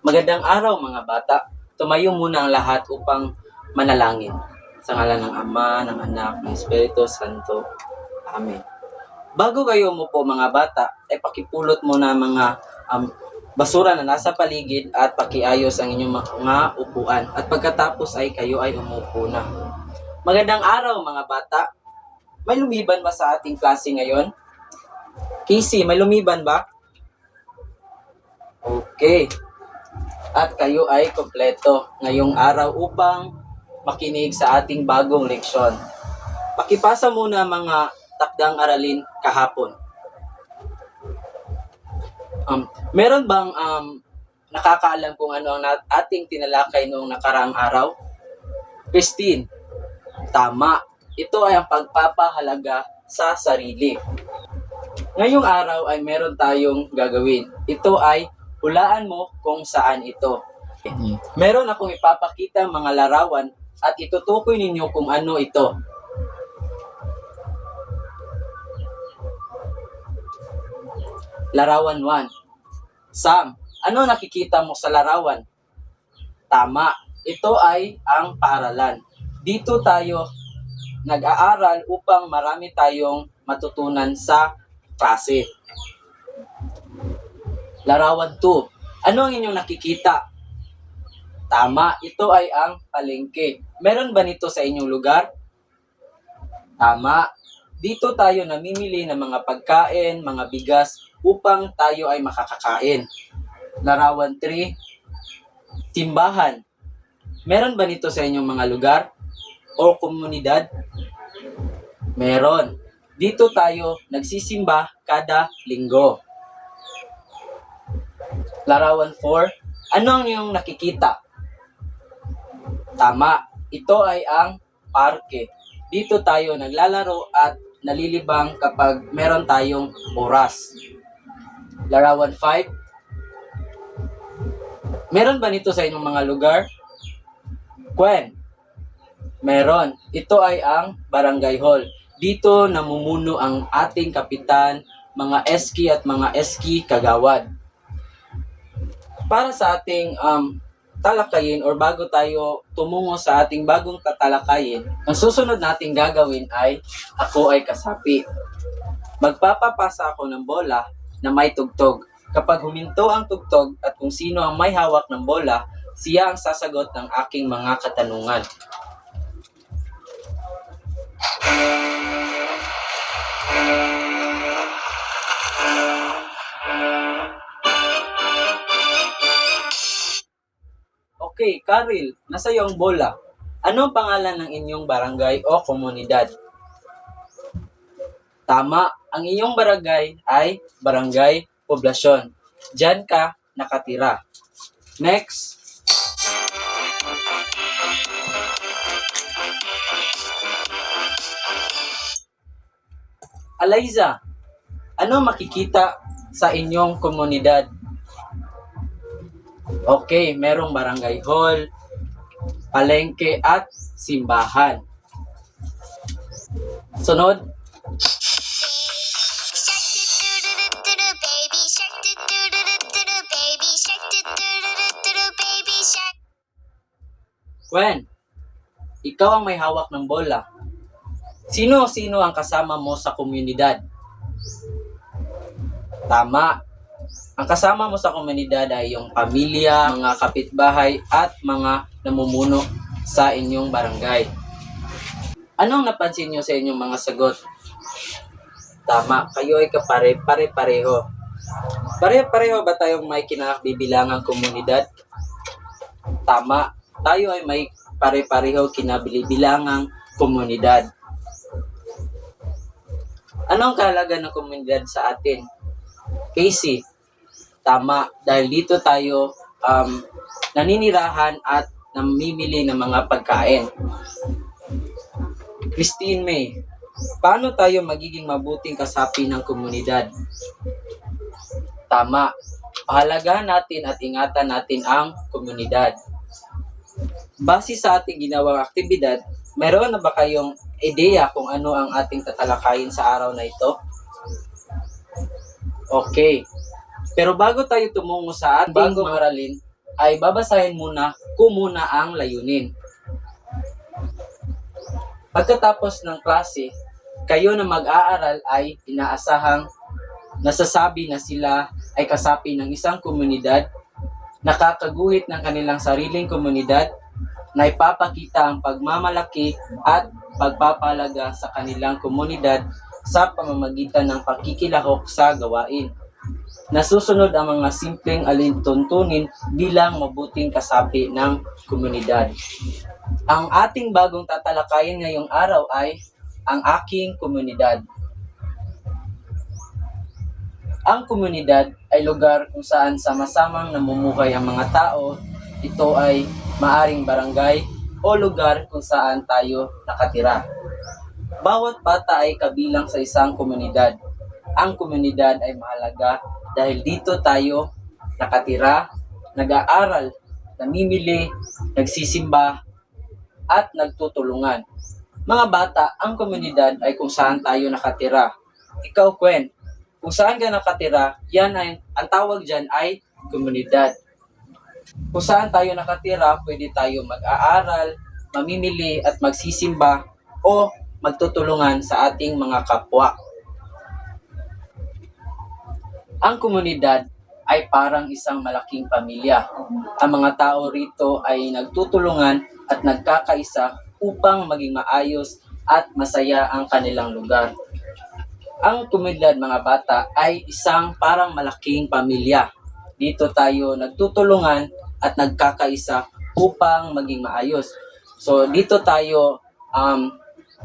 Magandang araw mga bata. Tumayo muna ang lahat upang manalangin. Sa ngalan ng Ama, ng Anak, ng Espiritu Santo. Amen. Bago kayo umupo mga bata, ay pakipulot muna mga basura na nasa paligid at pakiayos ang inyong mga upuan. At pagkatapos ay kayo ay umupo na. Magandang araw mga bata. May lumiban ba sa ating klase ngayon? Casey, may lumiban ba? Okay. At kayo ay kompleto ngayong araw upang makinig sa ating bagong leksyon. Pakipasa muna mga takdang aralin kahapon. Meron bang nakakaalam kung ano ang ating tinalakay noong nakaraang araw? Christine, tama. Ito ay ang pagpapahalaga sa sarili. Ngayong araw ay meron tayong gagawin. Ito ay hulaan mo kung saan ito. Meron akong ipapakita mga larawan at itutukoy ninyo kung ano ito. Larawan 1. Sam, ano nakikita mo sa larawan? Tama, ito ay ang paaralan. Dito tayo nag-aaral upang marami tayong matutunan sa klase. Larawan 2. Ano ang inyong nakikita? Tama, ito ay ang palengke. Meron ba nito sa inyong lugar? Tama. Dito tayo namimili ng mga pagkain, mga bigas, upang tayo ay makakakain. Larawan 3. Simbahan. Meron ba nito sa inyong mga lugar o komunidad? Meron. Dito tayo nagsisimba kada linggo. Larawan 4. Ano ang iyong nakikita? Tama, ito ay ang parke. Dito tayo naglalaro at nalilibang kapag meron tayong oras. Larawan 5. Meron ba nito sa inyong mga lugar? Gwen? Meron. Ito ay ang barangay hall. Dito namumuno ang ating kapitan, mga eski at mga eski kagawad. Para sa ating talakayin or bago tayo tumungo sa ating bagong tatalakayin, ang susunod nating gagawin ay ako ay kasapi. Magpapapasa ako ng bola na may tugtog. Kapag huminto ang tugtog at kung sino ang may hawak ng bola, siya ang sasagot ng aking mga katanungan. Okay, Karil, nasa iyo ang bola. Ano ang pangalan ng inyong barangay o komunidad? Tama, ang inyong barangay ay Barangay Poblasyon. Diyan ka nakatira. Next. Eliza, ano makikita sa inyong komunidad? Okay, merong barangay hall, palengke at simbahan. Sunod. Gwen, ikaw ang may hawak ng bola. Sino-sino ang kasama mo sa komunidad? Tama. Ang kasama mo sa komunidad ay iyong pamilya, mga kapitbahay at mga namumuno sa inyong barangay. Anong napansin niyo sa inyong mga sagot? Tama, kayo ay pare-pareho. Pare-pareho ba tayong may kinabibilangang komunidad? Tama, tayo ay may pare-pareho kinabibilangang komunidad. Anong kahalaga ng komunidad sa atin? Casey, tama, dahil dito tayo naninirahan at namimili ng mga pagkain. Christine May, paano tayo magiging mabuting kasapi ng komunidad? Tama, pahalagahan natin at ingatan natin ang komunidad. Base sa ating ginawang aktibidad, mayroon na ba kayong ideya kung ano ang ating tatalakayin sa araw na ito? Okay. Pero bago tayo tumungo sa ating bagong aralin, ay babasahin ko muna ang layunin. Pagkatapos ng klase, kayo na mag-aaral ay inaasahang nasasabi na sila ay kasapi ng isang komunidad, nakakaguhit ng kanilang sariling komunidad, na ipapakita ang pagmamalaki at pagpapalaga sa kanilang komunidad sa pamamagitan ng pakikilahok sa gawain. Nasusunod ang mga simpleng alintuntunin bilang mabuting kasapi ng komunidad. Ang ating bagong tatalakayin ngayong araw ay ang aking komunidad. Ang komunidad ay lugar kung saan sama-samang namumuhay ang mga tao. Ito ay maaring barangay o lugar kung saan tayo nakatira. Bawat bata ay kabilang sa isang komunidad. Ang komunidad ay mahalaga dahil dito tayo nakatira, nag-aaral, namimili, nagsisimba, at nagtutulungan. Mga bata, ang komunidad ay kung saan tayo nakatira. Ikaw, Gwen, kung saan ka nakatira, ang tawag dyan ay komunidad. Kung saan tayo nakatira, pwede tayo mag-aaral, mamimili at magsisimba o magtutulungan sa ating mga kapwa. Ang komunidad ay parang isang malaking pamilya. Ang mga tao rito ay nagtutulungan at nagkakaisa upang maging maayos at masaya ang kanilang lugar. Ang komunidad, mga bata, ay isang parang malaking pamilya. Dito tayo nagtutulungan at nagkakaisa upang maging maayos. So dito tayo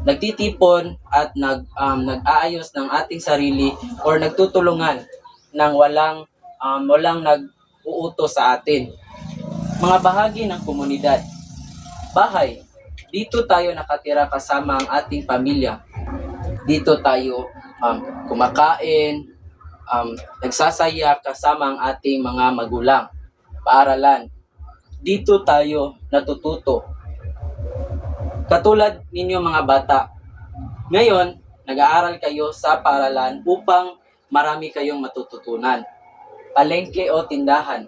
nagtitipon at nag-aayos ng ating sarili or nagtutulungan nang walang nag-uutos sa atin. Mga bahagi ng komunidad. Bahay. Dito tayo nakatira kasama ang ating pamilya. Dito tayo kumakain, nagsasaya kasama ang ating mga magulang. Paaralan. Dito tayo natututo. Katulad ninyo mga bata, ngayon, nag-aaral kayo sa paaralan upang marami kayong matututunan. Palengke o tindahan.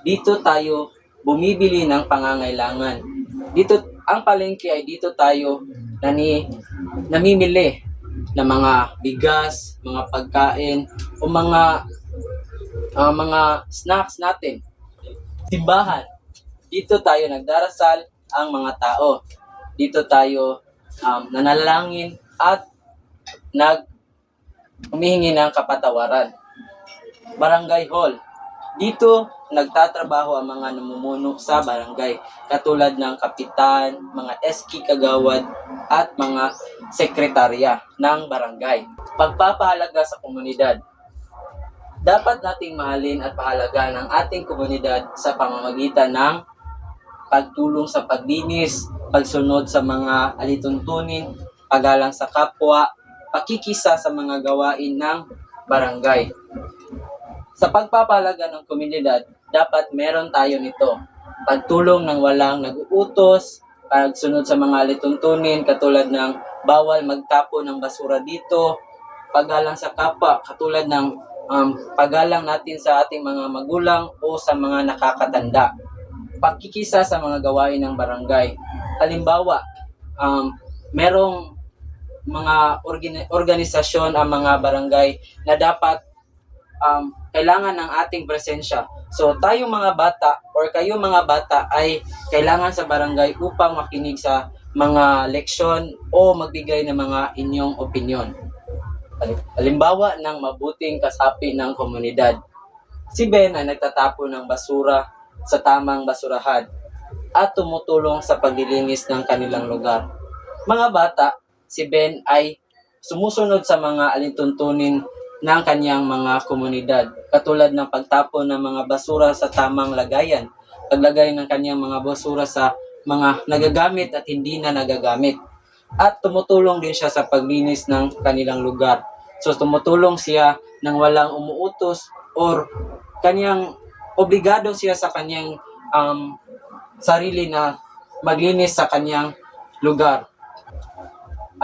Dito tayo bumibili ng pangangailangan. Ang palengke ay dito tayo namimili ng mga bigas, mga pagkain, o mga snacks natin. Simbahan. Dito tayo nagdarasal ang mga tao. Dito tayo nanalangin at humihingi ng kapatawaran. Barangay hall. Dito nagtatrabaho ang mga namumuno sa barangay, katulad ng kapitan, mga eski kagawad, at mga sekretarya ng barangay. Pagpapahalaga sa komunidad. Dapat nating mahalin at pahalagaan ang ating komunidad sa pamamagitan ng pagtulong sa paglinis, pagsunod sa mga alituntunin, paggalang sa kapwa, pakikisa sa mga gawain ng barangay. Sa pagpapahalaga ng komunidad, dapat meron tayo nito. Pagtulong ng walang nag-uutos, pagsunod sa mga alituntunin katulad ng bawal magtapo ng basura dito, paggalang sa kapwa katulad ng paggalang natin sa ating mga magulang o sa mga nakakatanda. Pagkikisa sa mga gawain ng barangay. Halimbawa, merong mga organisasyon ang mga barangay na dapat kailangan ng ating presensya. So tayo mga bata or kayo mga bata ay kailangan sa barangay upang makinig sa mga leksyon o magbigay ng mga inyong opinyon. Halimbawa ng mabuting kasapi ng komunidad. Si Ben ay nagtatapon ng basura sa tamang basurahan at tumutulong sa paglilinis ng kanilang lugar. Mga bata, si Ben ay sumusunod sa mga alintuntunin ng kanyang mga komunidad, katulad ng pagtapon ng mga basura sa tamang lagayan, paglagay ng kanyang mga basura sa mga nagagamit at hindi na nagagamit, at tumutulong din siya sa paglinis ng kanilang lugar. So tumutulong siya nang walang umuutos or kanyang obligado siya sa kanyang sarili na maglinis sa kanyang lugar.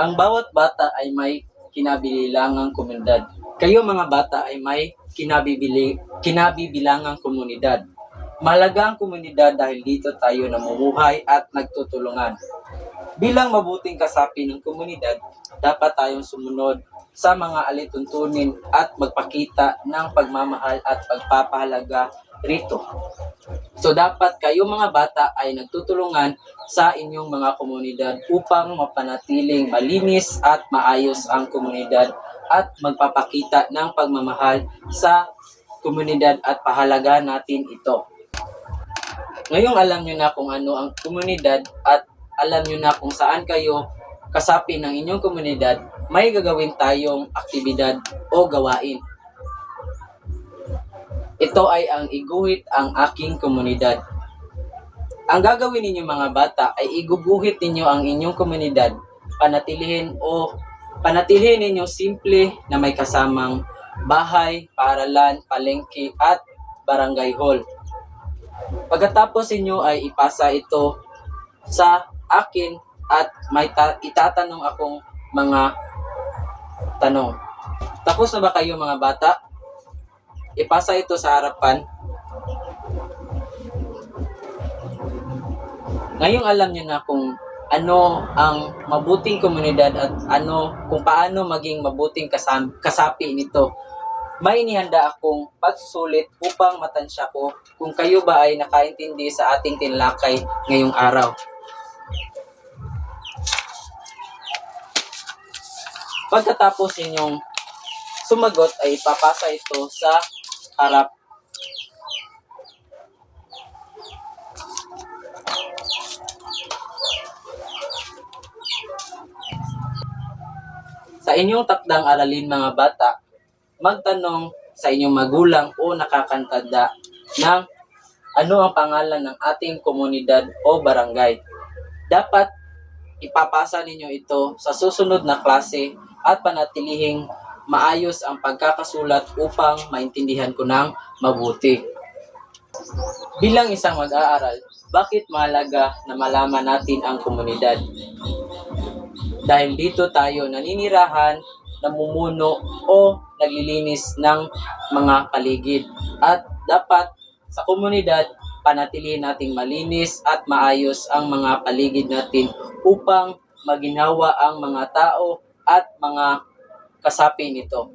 Ang bawat bata ay may kinabibilangang komunidad. Kayo mga bata ay may kinabibilangang komunidad. Mahalaga ang komunidad dahil dito tayo namumuhay at nagtutulungan. Bilang mabuting kasapi ng komunidad, dapat tayong sumunod sa mga alituntunin at magpakita ng pagmamahal at pagpapahalaga rito. So dapat kayo mga bata ay nagtutulungan sa inyong mga komunidad upang mapanatiling malinis at maayos ang komunidad at magpapakita ng pagmamahal sa komunidad at pahalaga natin ito. Ngayong alam nyo na kung ano ang komunidad at alam nyo na kung saan kayo kasapi ng inyong komunidad, may gagawin tayong aktibidad o gawain. Ito ay ang iguhit ang aking komunidad. Ang gagawin ninyo mga bata ay iguguhit ninyo ang inyong komunidad, panatilihin ninyo simple na may kasamang bahay, paaralan, palengke at barangay hall. Pagkatapos inyo ay ipasa ito sa akin at may itatanong akong mga tanong. Tapos na ba kayo mga bata? Ipasa ito sa harapan. Ngayong alam niyo na kung ano ang mabuting komunidad at kung paano maging mabuting kasapi nito. May inihanda akong pagsusulit upang matansya ko kung kayo ba ay nakaintindi sa ating tinalakay ngayong araw. Pagkatapos ninyong sumagot ay ipapasa ito sa harap. Sa inyong takdang aralin mga bata, magtanong sa inyong magulang o nakakantanda ng ano ang pangalan ng ating komunidad o barangay. Dapat ipapasa ninyo ito sa susunod na klase at panatilihing maayos ang pagkakasulat upang maintindihan ko ng mabuti. Bilang isang mag-aaral, bakit mahalaga na malaman natin ang komunidad? Dahil dito tayo naninirahan, namumuno o naglilinis ng mga paligid. At dapat sa komunidad, panatilihin nating malinis at maayos ang mga paligid natin upang maginawa ang mga tao at mga kasapi nito.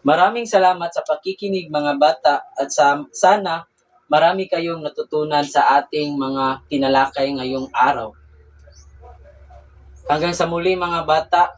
Maraming salamat sa pakikinig mga bata at sana marami kayong natutunan sa ating mga tinalakay ngayong araw. Hanggang sa muli mga bata,